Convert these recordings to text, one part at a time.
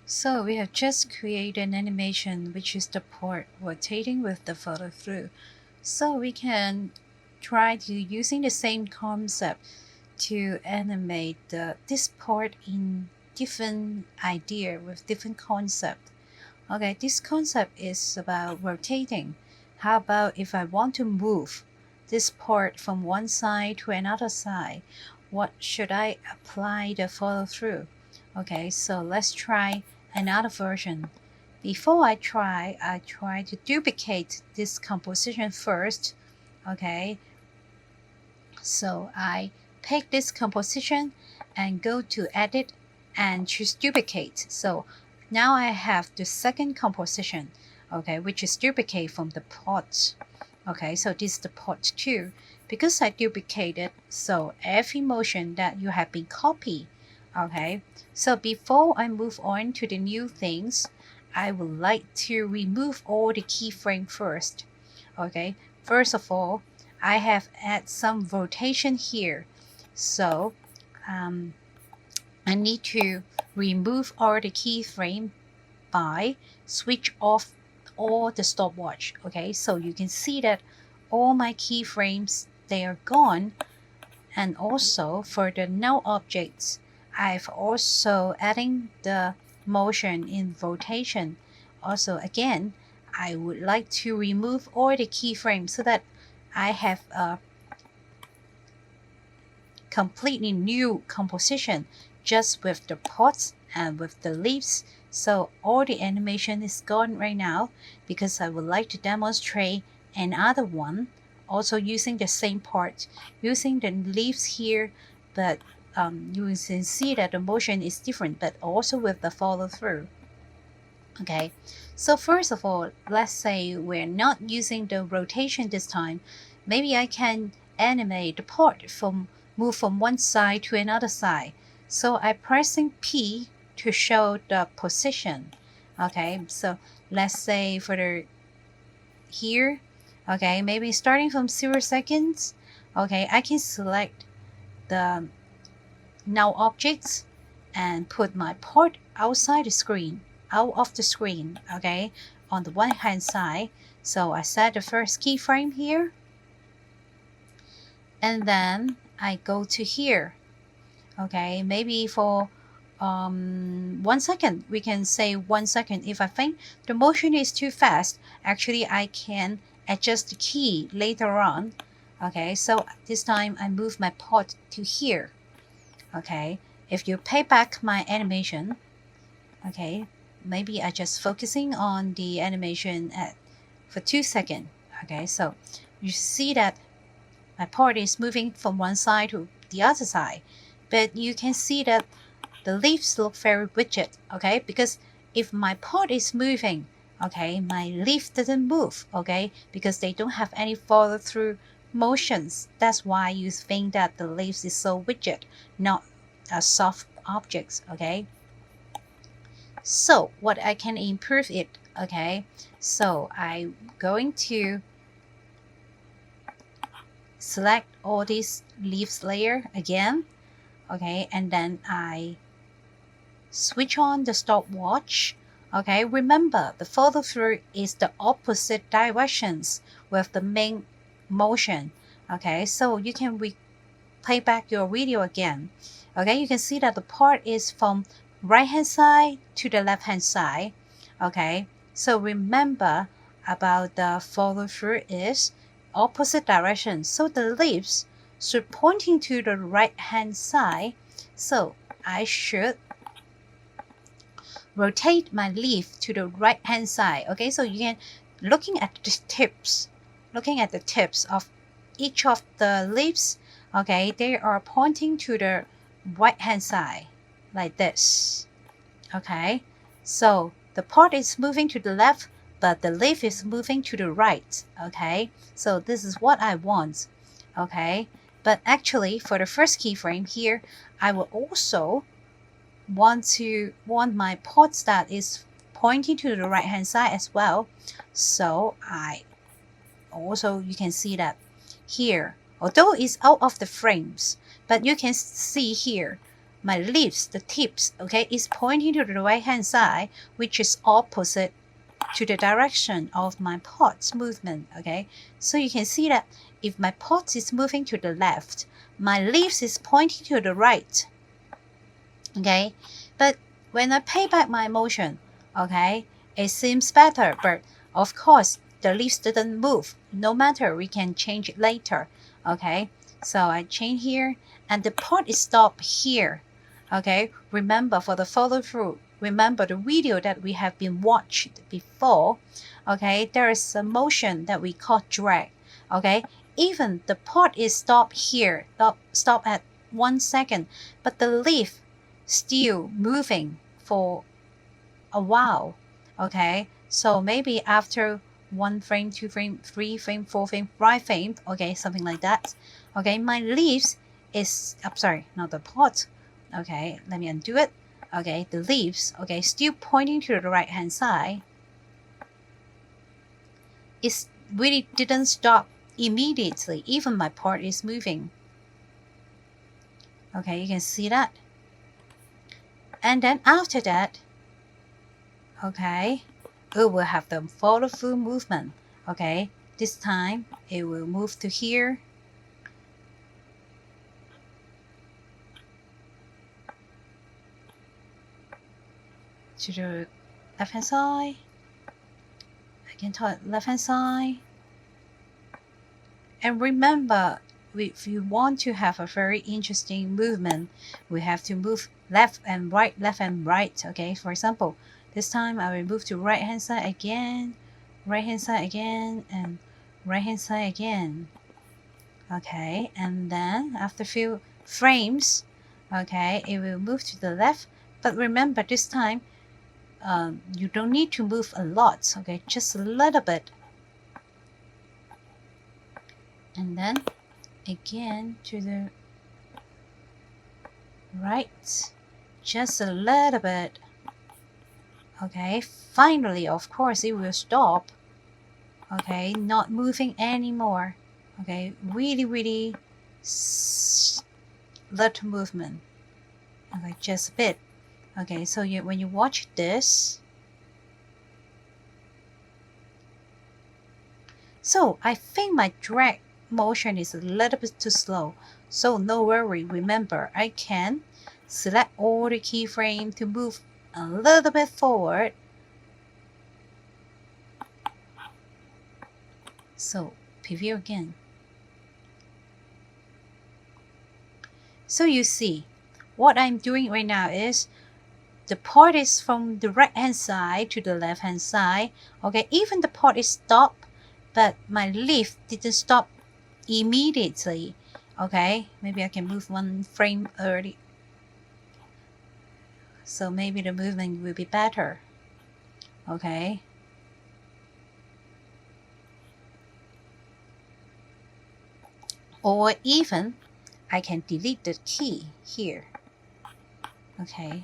So we have just created an animation which is the port rotating with the follow through. So we can try to using the same concept to animate this part in different idea with different concept. Okay, this concept is about rotating. How about if I want to move this part from one side to another side? What should I apply the follow through? Okay, so let's try another version. Before I try to duplicate this composition first. Okay, so I pick this composition and go to edit and choose duplicate. So now I have the second composition, okay, which is duplicate from the pot. Okay, so this is the pot 2. Because I duplicated, so every motion that you have been copied. Okay, so before I move on to the new things, I would like to remove all the keyframe first. Okay, first of all, I have add some rotation here. So I need to remove all the keyframe by switch off all the stopwatch. Okay, so you can see that all my keyframes, they are gone. And also for the now objects, I've also adding the motion in rotation. Also again, I would like to remove all the keyframes so that I have a completely new composition just with the pots and with the leaves. So all the animation is gone right now because I would like to demonstrate another one also using the same part, using the leaves here, but you can see that the motion is different, but also with the follow through. Okay, so first of all, let's say we're not using the rotation this time. Maybe I can animate the part from move from one side to another side. So I'm pressing P to show the position. Okay, so let's say for the here, okay, maybe starting from 0 seconds. Okay, I can select the now objects and put my part outside the screen, out of the screen, okay, on the one hand side. So I set the first keyframe here, and then I go to here. Okay, maybe for 1 second, we can say 1 second. If I think the motion is too fast, actually I can adjust the key later on. Okay, so this time I move my part to here. Okay, if you pay back my animation, okay, maybe I just focusing on the animation for 2 seconds. Okay, so you see that my part is moving from one side to the other side, but you can see that the leaves look very rigid. Okay, because if my part is moving, okay, my leaf doesn't move. Okay, because they don't have any follow through motions. That's why you think that the leaves is so rigid, not soft objects. Okay, so what I can improve it. Okay, so I'm going to select all these leaves layer again. Okay, and then I switch on the stopwatch. Okay, remember the follow through is the opposite directions with the main motion. Okay, so you can play back your video again. Okay, you can see that the part is from right hand side to the left hand side. Okay, so remember about the follow through is opposite direction. So the leaves should pointing to the right hand side. So I should rotate my leaf to the right hand side. Okay, so you can looking at the tips of each of the leaves. Okay, they are pointing to the right hand side like this. Okay, so the part is moving to the left, but the leaf is moving to the right. Okay, so this is what I want. Okay, but actually for the first keyframe here, I will also want my part that is pointing to the right hand side as well. So I also, you can see that here, although it's out of the frames, but you can see here my leaves, the tips, okay, is pointing to the right hand side, which is opposite to the direction of my pot's movement, okay? So you can see that if my pot is moving to the left, my leaves is pointing to the right, okay? But when I pay back my motion, okay, it seems better, but of course, the leaves didn't move. No matter, we can change it later, okay? So I change here, and the pot is stopped here, okay? Remember, for the follow through, remember the video that we have been watched before, okay? There is a motion that we call drag, okay? Even the pot is stopped here, stop at 1 second, but the leaf still moving for a while, okay? So maybe after 1 frame, 2 frame, 3 frame, 4 frame, 5 frame, okay, something like that, okay? My leaves is, I'm sorry, not the pot, okay, let me undo it, okay? The leaves, okay, still pointing to the right hand side. It really didn't stop immediately, even my pot is moving, okay? You can see that. And then after that, okay, it will have the follow through movement, okay? This time it will move to here, to the left hand side, again to the left hand side. And remember, if you want to have a very interesting movement, we have to move left and right, okay? For example, this time I will move to right hand side again, and right hand side again, okay? And then after a few frames, okay, it will move to the left. But remember, this time you don't need to move a lot, okay? Just a little bit. And then again to the right, just a little bit, okay? Finally, of course, it will stop, okay? Not moving anymore, okay? Really little movement, okay? Just a bit, okay? So when you watch this, so I think my drag motion is a little bit too slow, so no worry. Remember, I can select all the keyframe to move a little bit forward. So preview again. So you see, what I'm doing right now is the pot is from the right hand side to the left hand side, okay? Even the pot is stopped, but my leaf didn't stop immediately, okay? Maybe I can move 1 frame early, so maybe the movement will be better, okay? Or even I can delete the key here, okay?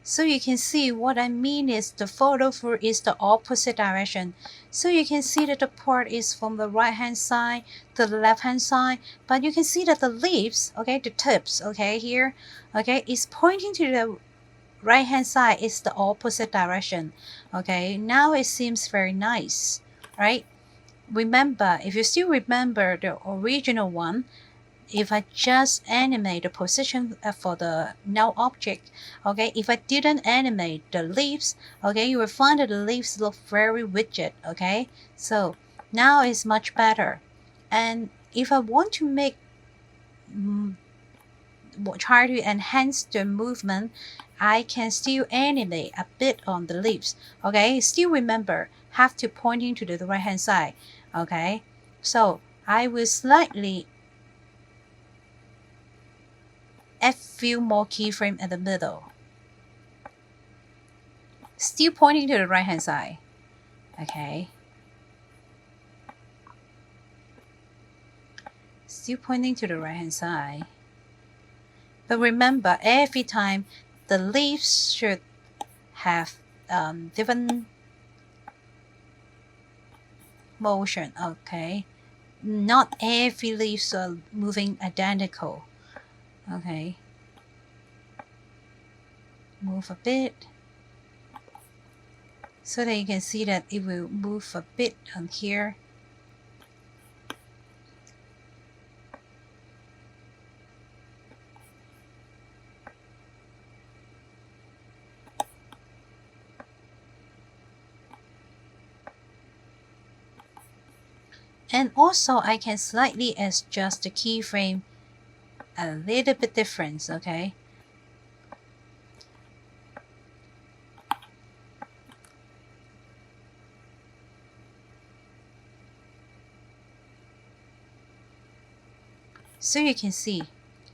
So you can see what I mean is the follow through is the opposite direction. So you can see that the part is from the right hand side to the left hand side, but you can see that the leaves, okay, the tips, okay, here, okay, is pointing to the right hand side, is the opposite direction, okay? Now it seems very nice, right? Remember, if you still remember the original one, if I just animate the position for the null object, okay, if I didn't animate the leaves, okay, you will find that the leaves look very rigid, okay? So now it's much better. And if I want to make try to enhance the movement, I can still animate a bit on the leaves, okay? Still remember, have to pointing to the right hand side, okay? So I will slightly add few more keyframe at the middle, still pointing to the right hand side, okay? Still pointing to the right hand side. But remember, every time the leaves should have different motion, okay? not every leaves are moving identical. Okay, move a bit so that you can see that it will move a bit on here. And also I can slightly adjust the keyframe a little bit different, okay? So you can see,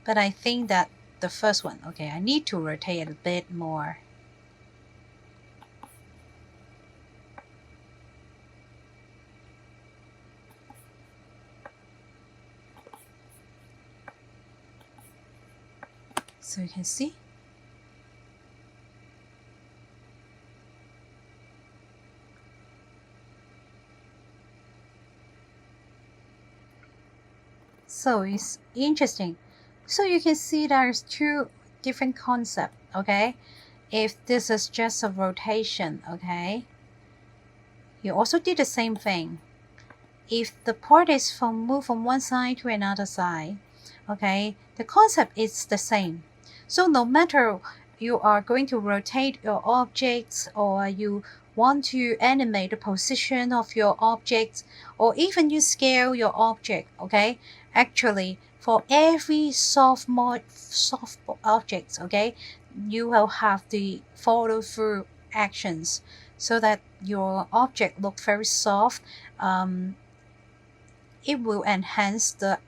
but I think that the first one, okay, I need to rotate it a bit more. So you can see. So it's interesting. So you can see there's two different concepts, okay? If this is just a rotation, okay, you also did the same thing. If the part is moved from one side to another side, okay, the concept is the same. So no matter you are going to rotate your objects, or you want to animate the position of your objects, or even you scale your object, okay, actually for every soft objects, okay, you will have the follow through actions so that your object look very soft. It will enhance the